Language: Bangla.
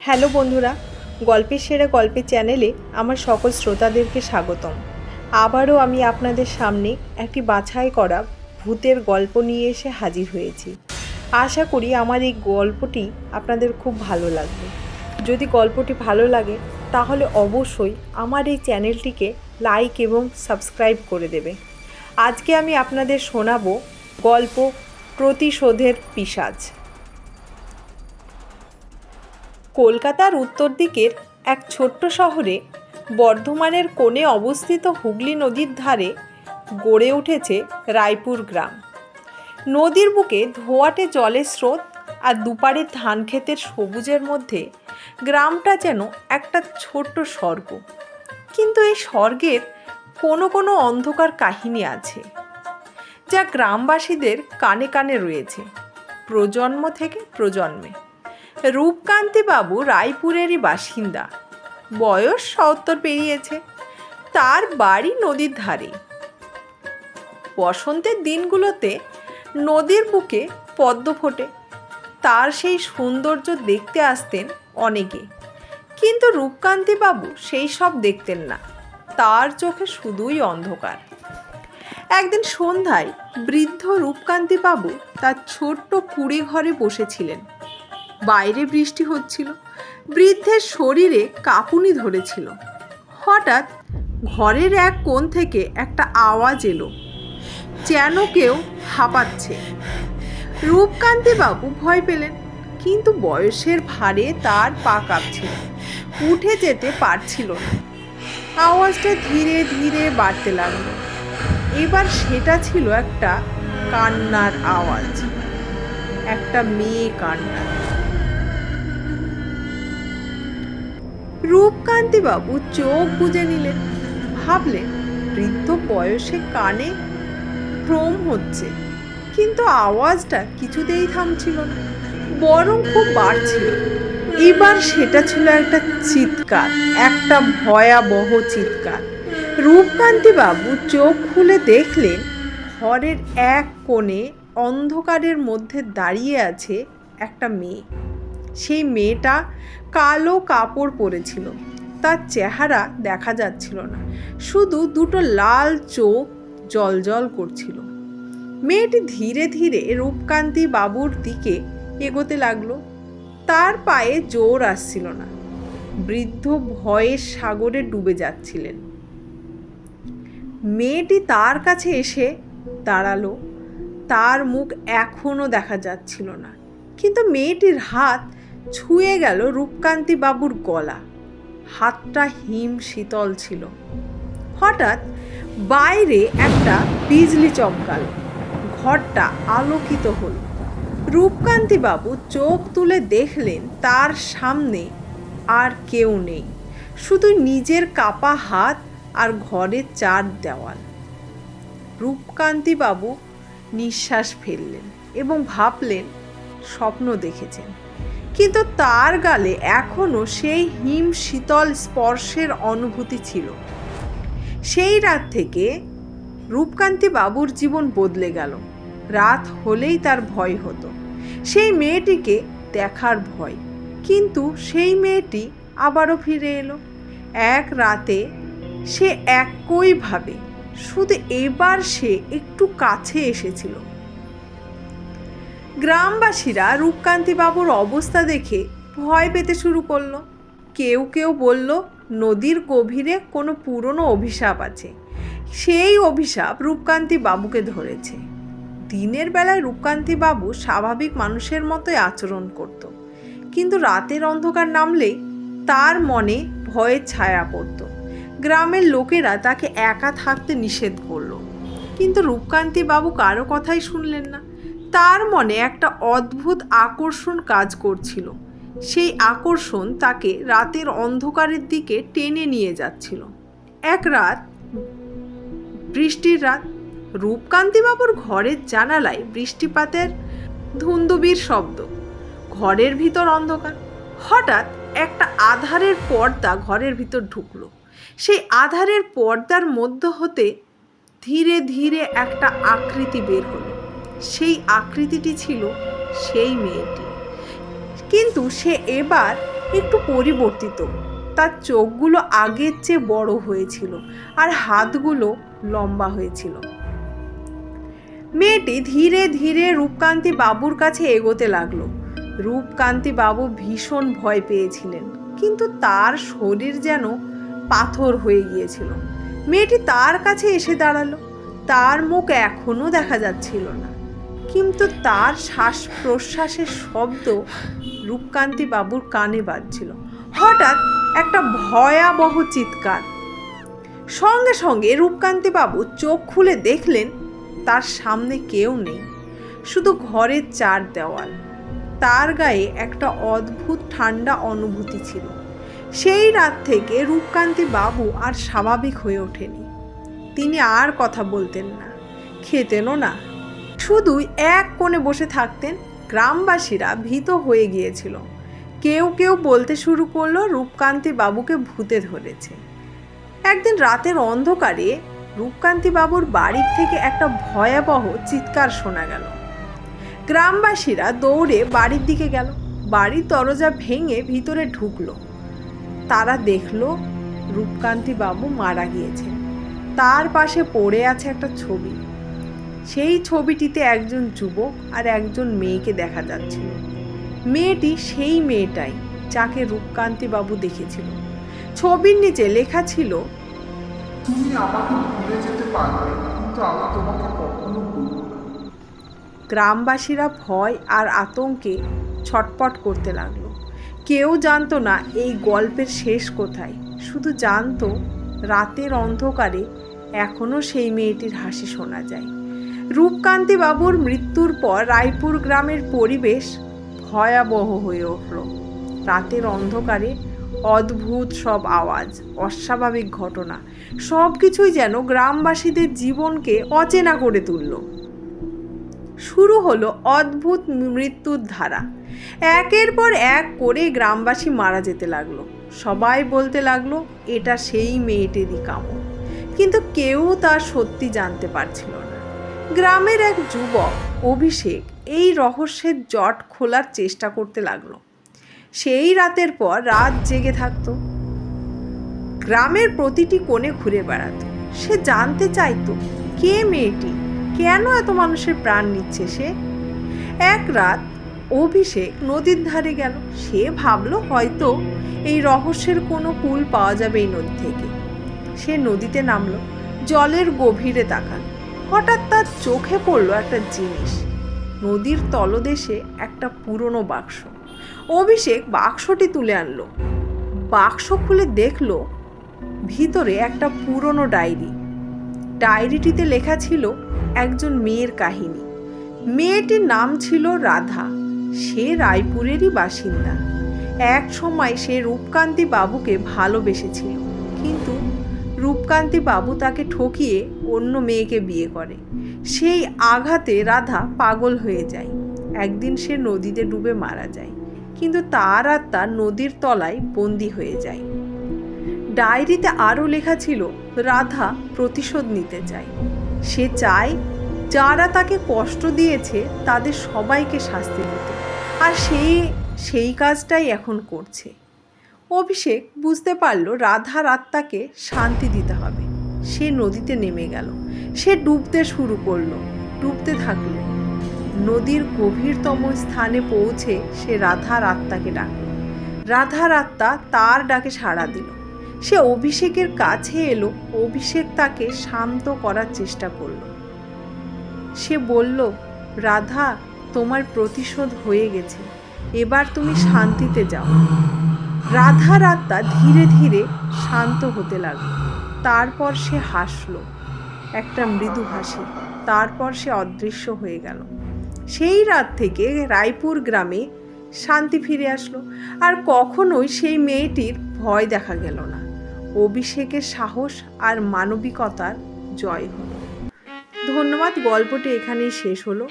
হ্যালো বন্ধুরা, গল্পের সেরা গল্পের চ্যানেলে আমার সকল শ্রোতাদেরকে স্বাগতম। আবারও আমি আপনাদের সামনে একটি বাছাই করা ভূতের গল্প নিয়ে এসে হাজির হয়েছি। আশা করি আমার এই গল্পটি আপনাদের খুব ভালো লাগবে। যদি গল্পটি ভালো লাগে তাহলে অবশ্যই আমার এই চ্যানেলটিকে লাইক এবং সাবস্ক্রাইব করে দেবে। আজকে আমি আপনাদের শোনাবো গল্প প্রতিশোধের পিশাচ। কলকাতার উত্তর দিকের এক ছোট্ট শহরে বর্ধমানের কোণে অবস্থিত হুগলি নদীর ধারে গড়ে উঠেছে রায়পুর গ্রাম। নদীর বুকে ধোঁয়াটে জলের স্রোত আর দুপারের ধান ক্ষেতের সবুজের মধ্যে গ্রামটা যেন একটা ছোট্ট স্বর্গ। কিন্তু এই স্বর্গের কোনো কোনো অন্ধকার কাহিনী আছে, যা গ্রামবাসীদের কানে কানে রয়েছে প্রজন্ম থেকে প্রজন্মে। রূপকান্তিবাবু রায়পুরেরই বাসিন্দা, বয়স ৭০ পেরিয়েছে। তার বাড়ি নদীর ধারে। বসন্তের দিনগুলোতে নদীর বুকে পদ্ম ফোটে। তার সেই সৌন্দর্য দেখতে আসতেন অনেকে, কিন্তু রূপকান্তিবাবু সেই সব দেখতেন না। তার চোখে শুধুই অন্ধকার। একদিন সন্ধ্যায় বৃদ্ধ রূপকান্তিবাবু তার ছোট্ট কুঁড়ে ঘরে বসেছিলেন। বাইরে বৃষ্টি হচ্ছিল। বৃদ্ধের শরীরে কাঁপুনি ধরেছিল। হঠাৎ ঘরের এক কোণ থেকে একটা আওয়াজ এলো, যেন কেউ হাঁপাচ্ছে। রূপকান্তিবাবু ভয় পেলেন, কিন্তু বয়সের ভারে তার পা কাঁপছিল, উঠে যেতে পারছিল না। আওয়াজটা ধীরে ধীরে বাড়তে লাগলো। এবার সেটা ছিল একটা কান্নার আওয়াজ, একটা মেয়ে কান্না। রূপকান্তিবাবু চোখ বুজে নিলেন। ভাবলেন, বৃদ্ধ বয়সে কানে ভ্রম হচ্ছে, কিন্তু আওয়াজটা কিছুতেই থামছিল না, বরং খুব বাড়ছিল। এবার সেটা ছিল একটা চিৎকার, একটা ভয়াবহ চিৎকার। রূপকান্তিবাবু চোখ খুলে দেখলেন, ঘরের এক কোণে অন্ধকারের মধ্যে দাঁড়িয়ে আছে একটা মেয়ে। সেই মেয়েটা কালো কাপড় পরেছিল। তার চেহারা দেখা যাচ্ছিল না, শুধু দুটো লাল চোখ জ্বলজ্বল করছিল। মেয়েটি ধীরে ধীরে রূপকান্তি বাবুর দিকে এগোতে লাগলো। তার পায়ে জোর আসছিল না। বৃদ্ধ ভয়ের সাগরে ডুবে যাচ্ছিলেন। মেয়েটি তার কাছে এসে দাঁড়ালো। তার মুখ এখনো দেখা যাচ্ছিল না, কিন্তু মেয়েটির হাত ছুঁয়ে গেল রূপকান্তি বাবুর গলা। হাতটা হিম শীতল ছিল। হঠাৎ বাইরে একটা বিজলি চমকাল। ঘরটা আলোকিত হল। রূপকান্তি বাবু চোখ তুলে দেখলেন, তার সামনে আর কেউ নেই, শুধু নিজের কাপা হাত আর ঘরের চার দেওয়াল। রূপকান্তি বাবু নিঃশ্বাস ফেললেন এবং ভাবলেন, স্বপ্ন দেখেছেন। কিন্তু তার গালে এখনো সেই হিম শীতল স্পর্শের অনুভূতি ছিল। সেই রাত থেকে রূপকান্তি বাবুর জীবন বদলে গেল। রাত হলেই তার ভয় হতো, সেই মেয়েটিকে দেখার ভয়। কিন্তু সেই মেয়েটি আবারও ফিরে এলো। এক রাতে সে একইভাবে, শুধু এবার সে একটু কাছে এসেছিল। গ্রামবাসীরা রূপকান্তি বাবুর অবস্থা দেখে ভয় পেতে শুরু করলো। কেউ কেউ বলল, নদীর গভীরে কোনো পুরনো অভিশাপ আছে। সেই অভিশাপ রূপকান্তি বাবুকে ধরেছে। দিনের বেলায় রূপকান্তি বাবু স্বাভাবিক মানুষের মতোই আচরণ করত, কিন্তু রাতের অন্ধকার নামলেই তার মনে ভয়ের ছায়া পড়ত। গ্রামের লোকেরা তাকে একা থাকতে নিষেধ করলো, কিন্তু রূপকান্তি বাবু কারো কথাই শুনলেন না। তার মনে একটা অদ্ভুত আকর্ষণ কাজ করছিল। সেই আকর্ষণ তাকে রাতের অন্ধকারের দিকে টেনে নিয়ে যাচ্ছিল। এক রাত, বৃষ্টির রাত, রূপকান্তিবাবুর ঘরের জানালায় বৃষ্টিপাতের ধুন্দুবির শব্দ। ঘরের ভিতর অন্ধকার। হঠাৎ একটা আধারের পর্দা ঘরের ভিতর ঢুকলো। সেই আধারের পর্দার মধ্য হতে ধীরে ধীরে একটা আকৃতি বের হলো। সেই আকৃতিটি ছিল সেই মেয়েটি, কিন্তু সে এবার একটু পরিবর্তিত। তার চোখগুলো আগের চেয়ে বড় হয়েছিল আর হাতগুলো লম্বা হয়েছিল। মেয়েটি ধীরে ধীরে রূপকান্তি বাবুর কাছে এগোতে লাগলো। রূপকান্তি বাবু ভীষণ ভয় পেয়েছিলেন, কিন্তু তার শরীর যেন পাথর হয়ে গিয়েছিল। মেয়েটি তার কাছে এসে দাঁড়ালো। তার মুখ এখনো দেখা যাচ্ছিল না, কিন্তু তার শ্বাস প্রশ্বাসের শব্দ রূপকান্তি বাবুর কানে বাজছিল। হঠাৎ একটা ভয়াবহ চিৎকার। সঙ্গে সঙ্গে রূপকান্তি বাবু চোখ খুলে দেখলেন তার সামনে কেউ নেই, শুধু ঘরের চার দেওয়াল। তার গায়ে একটা অদ্ভুত ঠান্ডা অনুভূতি ছিল। সেই রাত থেকে রূপকান্তি বাবু আর স্বাভাবিক হয়ে ওঠেনি। তিনি আর কথা বলতেন না, খেতেনও না, শুধু এক কোণে বসে থাকতেন। গ্রামবাসীরা ভীত হয়ে গিয়েছিল। কেউ কেউ বলতে শুরু করলো রূপকান্তি বাবুকে ভূতে ধরেছে। একদিন রাতের অন্ধকারে রূপকান্তি বাবুর বাড়ির থেকে একটা ভয়াবহ চিৎকার শোনা গেল। গ্রামবাসীরা দৌড়ে বাড়ির দিকে গেল। বাড়ির দরজা ভেঙে ভিতরে ঢুকলো। তারা দেখলো রূপকান্তি বাবু মারা গিয়েছেন। তার পাশে পড়ে আছে একটা ছবি। সেই ছবিটিতে একজন যুবক আর একজন মেয়েকে দেখা যাচ্ছিল। মেয়েটি সেই মেয়েটাই যাকে রূপকান্তি বাবু দেখেছিল। ছবির নিচে লেখা ছিল, তুমি আমাকে ভুলে যেতে পারবে, কিন্তু আমি তোমাকে কখনো ভুলব না। গ্রামবাসীরা ভয় আর আতঙ্কে ছটপট করতে লাগলো। কেউ জানতো না এই গল্পের শেষ কোথায়, শুধু জানতো রাতের অন্ধকারে এখনো সেই মেয়েটির হাসি শোনা যায়। রূপকান্তি বাবুর মৃত্যুর পর রায়পুর গ্রামের পরিবেশ ভয়াবহ হয়ে উঠল। রাতের অন্ধকারে অদ্ভুত সব আওয়াজ, অস্বাভাবিক ঘটনা, সব কিছুই যেন গ্রামবাসীদের জীবনকে অচেনা করে তুলল। শুরু হলো অদ্ভুত মৃত্যুর ধারা। একের পর এক করে গ্রামবাসী মারা যেতে লাগলো। সবাই বলতে লাগলো এটা সেই মেয়েটিরই কামড়, কিন্তু কেউ তার সত্যি জানতে পারছিল না। গ্রামের এক যুবক অভিষেক এই রহস্যের জট খোলার চেষ্টা করতে লাগলো। সেই রাতের পর রাত জেগে থাকতো, গ্রামের প্রতিটি কোণে ঘুরে বেড়াতো। সে জানতে চাইতো কে মেয়েটি, কেন এত মানুষের প্রাণ নিচ্ছে সে। এক রাত অভিষেক নদীর ধারে গেল। সে ভাবলো হয়তো এই রহস্যের কোনো কুল পাওয়া যাবে এই নদী থেকে। সে নদীতে নামলো, জলের গভীরে তাকাল। হঠাৎ তার চোখে পড়লো একটা জিনিস, নদীর তলদেশে একটা পুরনো বাক্স। অভিষেক বাক্সটি তুলে আনলো। বাক্স খুলে দেখলো ভিতরে একটা পুরনো ডায়েরি। ডায়েরিটিতে লেখা ছিল একজন মেয়ের কাহিনী। মেয়েটির নাম ছিল রাধা। সে রায়পুরেরই বাসিন্দা। এক সময় সে রূপকান্তি বাবুকে ভালোবেসেছিল, কিন্তু রূপকান্তি বাবু তাকে ঠকিয়ে অন্য মেয়েকে বিয়ে করে। সেই আঘাতে রাধা পাগল হয়ে যায়। একদিন সে নদীতে ডুবে মারা যায়, কিন্তু তার আত্মা নদীর তলায় বন্দী হয়ে যায়। ডায়েরিতে আরও লেখা ছিল রাধা প্রতিশোধ নিতে চায়। সে চায় যারা তাকে কষ্ট দিয়েছে তাদের সবাইকে শাস্তি দিতে, আর সেই কাজটাই এখন করছে। অভিষেক বুঝতে পারল রাধার আত্মাকে শান্তি দিতে হবে। সে নদীতে নেমে গেল। সে ডুবতে শুরু করলো, ডুবতে থাকলো। নদীর গভীরতম স্থানে পৌঁছে সে রাধার আত্মাকে ডাকল। রাধার আত্মা তার ডাকে সাড়া দিল। সে অভিষেকের কাছে এলো। অভিষেক তাকে শান্ত করার চেষ্টা করলো। সে বলল, রাধা, তোমার প্রতিশোধ হয়ে গেছে, এবার তুমি শান্তিতে যাও। রাধার আত্মা ধীরে ধীরে শান্ত হতে লাগলো। তারপর সে হাসলো, একটা মৃদু হাসি। তারপর সে অদৃশ্য হয়ে গেল। সেই রাত থেকে রায়পুর গ্রামে শান্তি ফিরে আসলো, আর কখনোই সেই মেয়েটির ভয় দেখা গেল না। অভিষেকের সাহস আর মানবিকতার জয় হলো। ধন্যবাদ। গল্পটি এখানেই শেষ হলো।